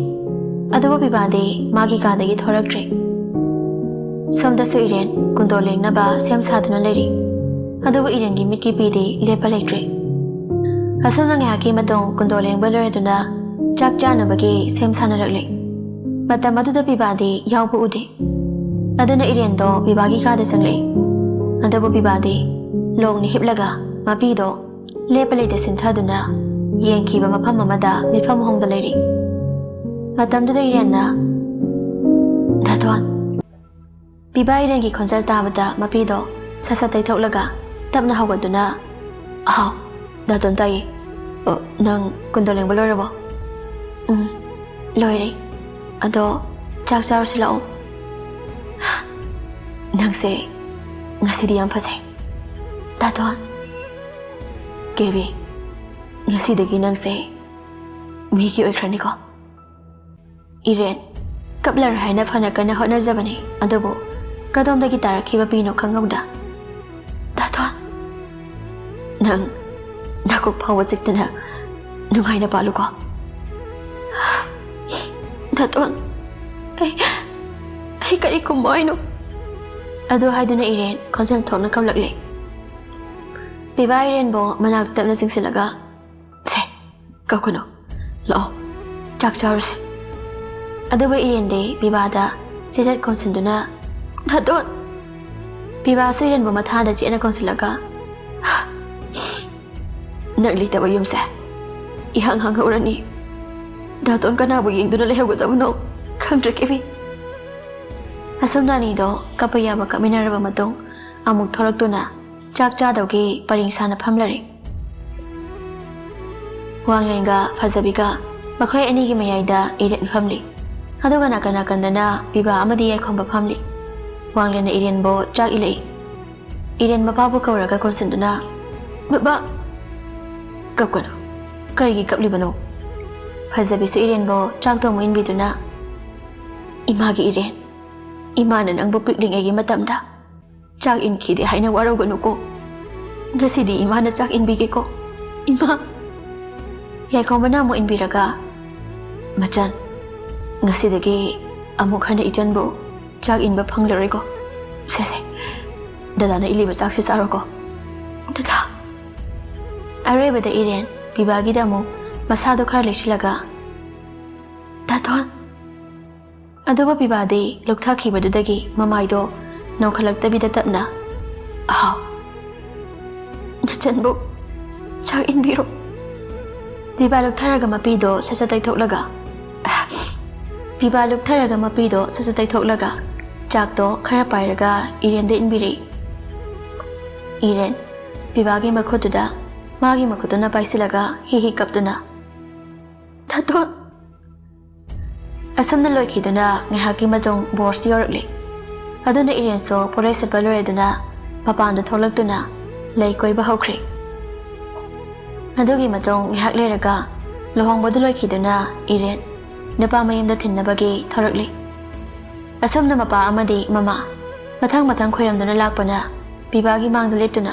S1: aduba pibadi magi kadagi thoraktre somda so Irian kundo lengnaba sem saduna leiri aduba Irian gi mitki pidi lepa lektre asomna ngaki matong kundo lengba loreduna chak chanabagi sem sanarakle matam aduda pibadi yawbu ude aduna Irian do pibagi kada sangle aduba pibadi longni hiplaga mapido lepa leite sinthaduna yengkiba mafam amada mifam hongda leiri matamduda Irian na dadon piba Irian gi khonjal tabada mapido sasa taitholaga tapna hawgaduna ahaw dadon tai nang kundoleng balorabo ꯂꯣꯏꯔꯦ ꯑꯗꯣ ꯆꯥꯛ ꯆꯥꯔꯁꯤ ꯂꯥꯛꯑꯣ ꯅꯪꯁꯦ ꯉꯁꯤꯗꯤ ꯌꯥꯝ ꯐꯖꯩ ꯗꯥꯇꯣꯟ ꯀꯦꯕꯤ ꯉꯁꯤꯗꯒꯤ ꯅꯪꯁꯦ ꯃꯤꯒꯤ ꯑꯣꯏꯈ꯭ꯔꯅꯤꯀꯣ 이렌 ꯀꯞꯂꯔꯣꯏ ꯍꯥꯏꯅ ꯐꯅ ꯀꯟꯅ ꯍꯣꯠꯅꯖꯕꯅꯤ ꯑꯗꯨꯕꯨ ꯀꯗꯣꯝꯗꯒꯤ ꯇꯥꯔꯛꯈꯤꯕ ꯄꯤꯅꯣ ꯈꯪꯍꯧꯗ ꯗꯥꯇꯣꯟ ꯅꯪ ꯅꯀꯣꯛ ꯐꯥꯎꯕ ꯆꯤꯛꯇꯅ ꯅꯨꯡꯉꯥꯏꯅ ꯄꯥꯜꯂꯨꯀꯣ ꯗꯥꯇꯣꯟ ꯑꯩ ꯀꯔꯤ ꯈꯨꯝꯃꯣ ꯍꯥꯏꯅꯣ ꯑꯗꯨ ꯍꯥꯏꯗꯨꯅ 이렌 ꯈꯣꯟꯖꯦꯜ ꯊꯣꯛꯅ ꯀꯞꯂꯛꯂꯦ ꯄꯤꯕꯥ 이렌ꯕꯨ ꯃꯅꯥꯛꯇ ꯇꯞꯅ ꯆꯤꯡꯁꯤꯜꯂꯒ ꯁꯦ ꯀꯞꯀꯅꯨ ꯂꯥꯛꯑꯣ ꯆꯥꯛ ꯆꯥꯔꯨꯁꯤ ꯑꯗꯨꯕꯨ 이렌ꯗꯤ ꯄꯤꯕꯥꯗ ꯆꯦꯆꯠ ꯀꯣꯟꯁꯤꯟꯗꯨꯅ ꯗꯥꯇꯣꯟ ꯄꯤꯕꯥꯁꯨ 이렌ꯕꯨ ꯃꯊꯥꯗ ꯆꯦꯠꯅ ꯀꯣꯟꯁꯤꯜꯂꯒ ꯅꯪ ꯂꯩꯇꯕ ꯌꯨꯝꯁꯦ ꯏꯍꯥꯡ ꯍꯥꯡꯍꯧꯔꯅꯤ ꯗꯥꯇꯣꯟ ꯀꯅꯥꯕꯨ ꯌꯦꯡꯗꯨꯅ ꯂꯩꯍꯧꯒꯗꯕꯅꯣ ꯈꯪꯗ꯭ꯔꯦ ꯀꯦꯕꯤ ꯑꯁꯨꯝꯅ ꯑꯅꯤꯗꯣ ꯀꯞꯄ ꯌꯥꯕ ꯀꯞꯃꯤꯟꯅꯔꯕ ꯃꯇꯨꯡ ꯑꯃꯨꯛ ꯊꯣꯔꯛꯇꯨꯅ ꯆꯥꯛ ꯆꯥꯗꯧꯒꯤ ꯄꯔꯤꯡ ꯁꯥꯅ ꯐꯝꯂꯔꯦ ꯋꯥꯡꯂꯦꯟꯒ ꯐꯖꯕꯤꯒ ꯃꯈꯣꯏ ꯑꯅꯤꯒꯤ ꯃꯌꯥꯏꯗ 이렌 ꯐꯝꯂꯤ ꯑꯗꯨꯒ ꯅꯥꯀꯟ ꯅꯥꯀꯟꯗꯅ ꯄꯤꯕꯥ ꯑꯃꯗꯤ ꯌꯥꯏꯈꯣꯝꯕ ꯐꯝꯂꯤ ꯋꯥꯡꯂꯦꯟꯅ 이렌ꯕꯨ ꯆꯥꯛ 이ꯂꯛꯏ 이렌 ꯃꯄꯥꯕꯨ ꯀꯧꯔꯒ ꯀꯣꯟꯁꯤꯟꯗꯨꯅ ꯕꯕꯥ ꯀꯞꯀꯅꯨ ꯀꯔꯤꯒꯤ ꯀꯞꯂꯤꯕꯅꯣ ꯐꯖꯕꯤꯁꯨ 이렌ꯕꯨ ꯆꯥꯛꯇꯣ ꯑꯃꯨꯛ ꯏꯟꯕꯤꯗꯨꯅ 이마ꯒꯤ 이렌 이마는 ꯅꯪꯕꯨ ꯄꯤꯛꯂꯤꯉꯩꯒꯤ ꯃꯇꯝꯗ ꯆꯥꯛ ꯏꯟꯈꯤꯗꯦ ꯍꯥꯏꯅ ꯋꯥꯔꯧꯒꯅꯨꯀꯣ ꯉꯁꯤꯗꯤ 이마ꯅ ꯆꯥꯛ ꯏꯟꯕꯤꯒꯦꯀꯣ 이마 ꯌꯥꯏꯈꯣꯝꯕꯅ ꯑꯃꯨꯛ ꯏꯟꯕꯤꯔꯒ ꯃꯆꯟ ꯉꯁꯤꯗꯒꯤ ꯑꯃꯨꯛ ꯍꯟꯅ 이전ꯕꯨ ꯆꯥꯛ ꯏꯟꯕ ꯐꯪꯂꯔꯣꯏꯀꯣ ꯁꯦ ꯗꯗꯥꯅ 이리ꯕ ꯆꯥꯛꯁꯦ ꯆꯥꯔꯣꯀꯣ ꯗꯗꯥ ꯑꯔꯣꯏꯕꯗ 이렌 ꯄꯤꯕꯥꯒꯤꯗ ꯑꯃꯨꯛ ꯃꯁꯥꯗꯣ ꯈꯔ ꯂꯩꯁꯤꯜꯂꯒ ꯗꯥꯇꯣꯟ ꯑꯗꯨꯕꯨ ꯄꯤꯕꯥꯗꯤ ꯂꯨꯛꯊꯈꯤꯕꯗꯨꯗꯒꯤ ꯃꯃꯥꯏꯗꯣ ꯅꯣꯡꯈꯠꯂꯛꯇꯕꯤꯗ ꯇꯞꯅ ꯑꯍꯥꯎ ꯅꯆꯟꯕꯨ ꯆꯥꯛ ꯏꯟꯕꯤꯔꯣ ꯄꯤꯕꯥ ꯂꯨꯛꯊꯔꯒ ꯃꯄꯤꯗꯣ ꯁꯠ ꯇꯩꯊꯣꯛꯂꯒ ꯆꯥꯛꯇꯣ ꯈꯔ ꯄꯥꯏꯔꯒ 이렌ꯗ 인비리 이렌 ꯄꯤꯕꯥꯒꯤ ꯃꯈꯨꯠꯇꯨꯗ 마기 ꯃꯈꯨꯠꯇꯨꯅ ꯄꯥꯏꯁꯤꯜꯂꯒ ꯍꯤ ꯀꯞꯇꯨꯅ ꯗꯥꯇꯣꯟ ꯑꯁꯨꯝꯅ ꯂꯣꯏꯈꯤꯗꯨꯅ ꯉꯥꯏꯍꯥꯛꯀꯤ ꯃꯇꯨꯡ ꯕꯣꯔꯁ ꯌꯧꯔꯛꯂꯤ ꯑꯗꯨꯅ 이렌ꯁꯨ ꯄꯣꯠꯂꯩ ꯁꯦꯠꯄ ꯂꯣꯏꯔꯗꯨꯅ ꯃꯄꯥꯟꯗ ꯊꯣꯛꯂꯛꯇꯨꯅ ꯂꯩ ꯀꯣꯏꯕ ꯍꯧꯈ꯭ꯔꯦ ꯑꯗꯨꯒꯤ ꯃꯇꯨꯡ ꯉꯥꯏꯍꯥꯛ ꯂꯩꯔꯒ ꯂꯨꯍꯣꯡꯕꯗꯨ ꯂꯣꯏꯈꯤꯗꯨꯅ 이렌 ꯅꯨꯄꯥ ꯃꯌꯨꯝꯗ ꯊꯤꯟꯅꯕꯒꯤ ꯊꯧꯔꯛꯂꯤ ꯑꯁꯨꯝꯅ ꯃꯄꯥ ꯑꯃꯗꯤ ꯃꯃꯥ ꯃꯊꯪ ꯈꯣꯏꯔꯝꯗꯨꯅ ꯂꯥꯛꯄꯅ ꯄꯤꯕꯥꯒꯤ ꯃꯥꯡꯗ ꯂꯦꯞꯇꯨꯅ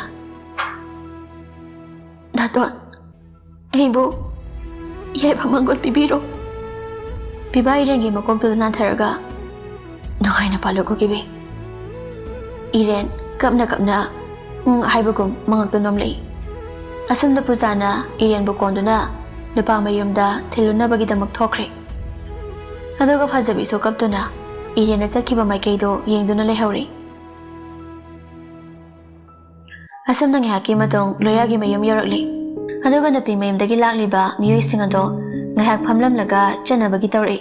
S1: ꯗꯥꯇꯣꯟ ꯑꯩꯕꯨ ꯌꯥꯏꯐ ꯃꯪꯒꯣꯜ ꯄꯤꯕꯤꯔꯣ ꯄꯤꯕꯥ 이렌ꯒꯤ ꯃꯀꯣꯛꯇꯨꯗ ꯅꯥꯟꯊꯔꯒ ꯅꯨꯡꯉꯥꯏꯅ ꯄꯥꯜꯂꯨꯀꯣ ꯀꯦꯕꯤ 이렌 ꯀꯞꯅ ꯍꯥꯏꯕꯒꯨꯝ ꯃꯉꯛꯇꯨ ꯅꯣꯝꯂꯛꯏ ꯑꯁꯨꯝꯅ ꯄꯨꯖꯥꯅ 이렌ꯕꯨ ꯀꯣꯟꯗꯨꯅ ꯅꯨꯄꯥ ꯃꯌꯨꯝꯗ ꯊꯤꯜꯂꯨꯅꯕꯒꯤꯗꯃꯛ ꯊꯣꯛꯈ꯭ꯔꯦ ꯑꯗꯨꯒ ꯐꯖꯕꯤꯁꯨ ꯀꯞꯇꯨꯅ 이렌ꯅ ꯆꯠꯈꯤꯕ ꯃꯥꯏꯀꯩꯗꯣ ꯌꯦꯡꯗꯨꯅ ꯂꯩꯍꯧꯔꯤ ꯑꯁꯨꯝꯅ ꯉꯥꯏꯍꯥꯛꯀꯤ ꯃꯇꯨꯡ ꯂꯣꯌꯥꯒꯤ ꯃꯌꯨꯝ ꯌꯧꯔꯛꯂꯤ ꯑꯗꯨꯒ ꯅꯨꯄꯤ ꯃꯌꯨꯝꯗꯒꯤ ꯂꯥꯛꯂꯤꯕ ꯃꯤꯑꯣꯏꯁꯤꯡ ꯑꯗꯣ ꯉꯥꯏꯍꯥꯛ ꯐꯝꯂꯝꯂꯒ ꯆꯠꯅꯕꯒꯤ ꯇꯧꯔꯛꯏ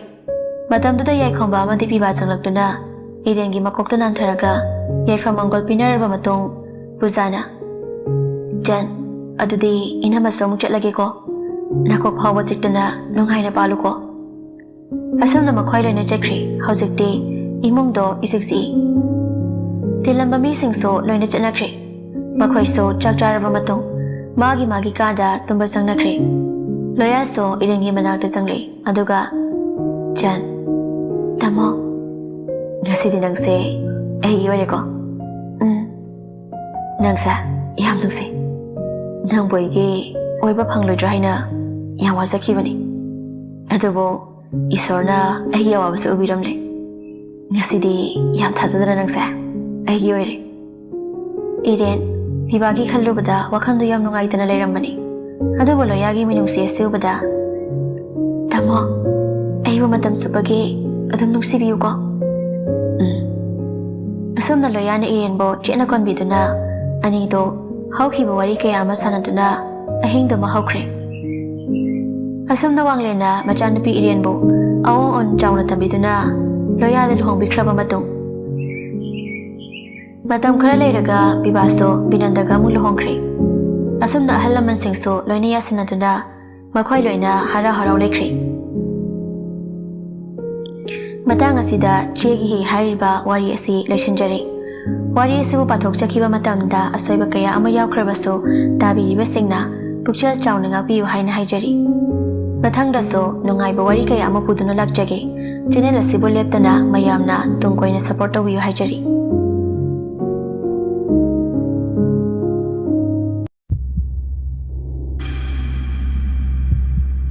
S1: ꯃꯇꯝꯗꯨꯗ ꯌꯥꯏꯈꯣꯝꯕ ꯑꯃꯗꯤ ꯄꯤꯕꯥ ꯆꯪꯂꯛꯇꯨꯅ 이렌ꯒꯤ ꯃꯀꯣꯛꯇ ꯅꯥꯟꯊꯔꯒ ꯌꯥꯏꯐ ꯃꯪꯒꯣꯜ ꯄꯤꯅꯔꯕ ꯃꯇꯨꯡ ꯄꯨꯖꯥꯅ ꯆꯟ ꯑꯗꯨꯗꯤ ꯏꯅꯝꯃꯁꯨ ꯑꯃꯨꯛ ꯆꯠꯂꯒꯦꯀꯣ ꯅꯀꯣꯛ ꯐꯥꯎꯕ ꯆꯤꯛꯇꯨꯅ ꯅꯨꯡꯉꯥꯏꯅ ꯄꯥꯜꯂꯨꯀꯣ ꯑꯁꯨꯝꯅ ꯃꯈꯣꯏ ꯂꯣꯏꯅ ꯆꯠꯈ꯭ꯔꯤ ꯍꯧꯖꯤꯛꯇꯤ ꯏꯃꯨꯡꯗꯣ ꯏꯆꯤꯛ ꯆꯤꯛꯏ ꯇꯤꯜꯂꯝꯕ ꯃꯤꯁꯤꯡꯁꯨ ꯂꯣꯏꯅ ꯆꯠꯅꯈ꯭ꯔꯤ ꯃꯈꯣꯏꯁꯨ ꯆꯥꯛ ꯆꯥꯔꯕ ꯃꯇꯨꯡ ꯃꯥꯒꯤ ꯀꯥꯗ ꯇꯨꯝꯕ ꯆꯪꯅꯈ꯭ꯔꯤ ꯂꯣꯌꯥꯁꯨ 이렌ꯒꯤ ꯃꯅꯥꯛꯇ ꯆꯪꯂꯛꯏ ꯑꯗꯨꯒ ꯆꯟ ꯇꯥꯃꯣ ꯉꯁꯤꯗꯤ ꯅꯪꯁꯦ ꯑꯩꯒꯤ ꯑꯣꯏꯔꯦꯀꯣ ꯅꯪꯁꯦ ꯌꯥꯝ ꯅꯨꯡꯁꯤ ꯅꯪꯕꯨ ꯑꯩꯒꯤ ꯑꯣꯏꯕ ꯐꯪꯂꯣꯏꯗ꯭ꯔꯥ ꯍꯥꯏꯅ ꯌꯥꯝ ꯋꯥꯖꯈꯤꯕꯅꯤ ꯑꯗꯨꯕꯨ ꯏꯁꯣꯔꯅ ꯑꯩꯒꯤ ꯑꯋꯥꯕꯁꯨ ꯎꯕꯤꯔꯝꯂꯦ ꯉꯁꯤꯗꯤ ꯌꯥꯝ ꯊꯥꯖꯗꯅ ꯅꯪꯁꯦ ꯑꯩꯒꯤ ꯑꯣꯏꯔꯦ 이렌 ꯄꯤꯕꯥꯒꯤ ꯈꯜꯂꯨꯕꯗ ꯋꯥꯈꯜꯗꯨ ꯌꯥꯝ ꯅꯨꯡꯉꯥꯏꯇꯅ ꯂꯩꯔꯝꯕꯅꯤ ꯑꯗꯨꯕꯨ ꯂꯣꯌꯥꯒꯤ ꯃꯤꯅꯨꯡꯁꯤ ꯑꯁꯤ ꯎꯕꯗ ꯇꯥꯃꯣ ꯑꯩꯕꯨ ꯃꯇꯝ ꯆꯨꯞꯄꯒꯤ ꯑꯗꯨꯝ ꯅꯨꯡꯁꯤꯕꯤꯌꯨꯀꯣ ꯑꯁꯨꯝꯅ ꯂꯣꯌꯥꯅ 이렌ꯕꯨ ꯆꯦꯠꯅ ꯀꯣꯟꯕꯤꯗꯨꯅ ꯑꯅꯤꯗꯣ ꯍꯧꯈꯤꯕ ꯋꯥꯔꯤ ꯀꯌꯥ ꯑꯃ ꯁꯥꯟꯅꯗꯨꯅ ꯑꯍꯤꯡꯗꯨꯃ ꯍꯧꯈ꯭ꯔꯦ ꯑꯁꯨꯝꯅ ꯋꯥꯡꯂꯦꯟꯅ ꯃꯆꯥꯅꯨꯄꯤ 이렌ꯕꯨ ꯑꯑꯣꯡ ꯑꯣꯟ ꯆꯥꯎꯅ ꯇꯝꯕꯤꯗꯨꯅ ꯂꯣꯌꯥꯗ ꯂꯨꯍꯣꯡꯕꯤꯈ꯭ꯔꯕ ꯃꯇꯨꯡ ꯃꯇꯝ ꯈꯔ ꯂꯩꯔꯒ ꯄꯤꯕꯥꯁꯨ ꯕꯤꯅꯟꯗꯒ ꯑꯃꯨꯛ ꯂꯨꯍꯣꯡꯈ꯭ꯔꯦ ꯑꯁꯨꯝꯅ ꯑꯍꯜ ꯂꯃꯟꯁꯤꯡꯁꯨ ꯂꯣꯏꯅ ꯌꯥꯁꯤꯟꯅꯗꯨꯅ ꯃꯈꯣꯏ ꯂꯣꯏꯅ ꯍꯔꯥꯎ ꯂꯩꯈ꯭ꯔꯦ ꯃꯇꯥꯡ ꯑꯁꯤꯗ ꯆꯦꯒꯤ ꯍꯥꯏꯔꯤꯕ ꯋꯥꯔꯤ ꯑꯁꯤ ꯂꯣꯏꯁꯤꯟꯖꯔꯤ ꯋꯥꯔꯤ ꯑꯁꯤꯕꯨ ꯄꯥꯊꯣꯛꯆꯈꯤꯕ ꯃꯇꯝꯗ ꯑꯁꯣꯏꯕ ꯀꯌꯥ ꯑꯃ ꯌꯥꯎꯈ꯭ꯔꯕꯁꯨ ꯇꯥꯕꯤꯔꯤꯕꯁꯤꯡꯅ ꯄꯨꯛꯆꯦꯜ ꯆꯥꯎꯅ ꯉꯥꯛꯄꯤꯌꯨ ꯍꯥꯏꯅ ꯍꯥꯏꯖꯔꯤ ꯃꯊꯪꯗꯁꯨ ꯅꯨꯡꯉꯥꯏꯕ ꯋꯥꯔꯤ ꯀꯌꯥ ꯑꯃ ꯄꯨꯗꯨꯅ ꯂꯥꯛꯆꯒꯦ ꯆꯦꯅꯦꯜ ꯑꯁꯤꯕꯨ ꯂꯦꯞꯇꯅ ꯃꯌꯥꯝꯅ ꯇꯨꯡ ꯀꯣꯏꯅ ꯁꯄꯣꯔꯠ ꯇꯧꯕꯤꯌꯨ ꯍꯥꯏꯖꯔꯤ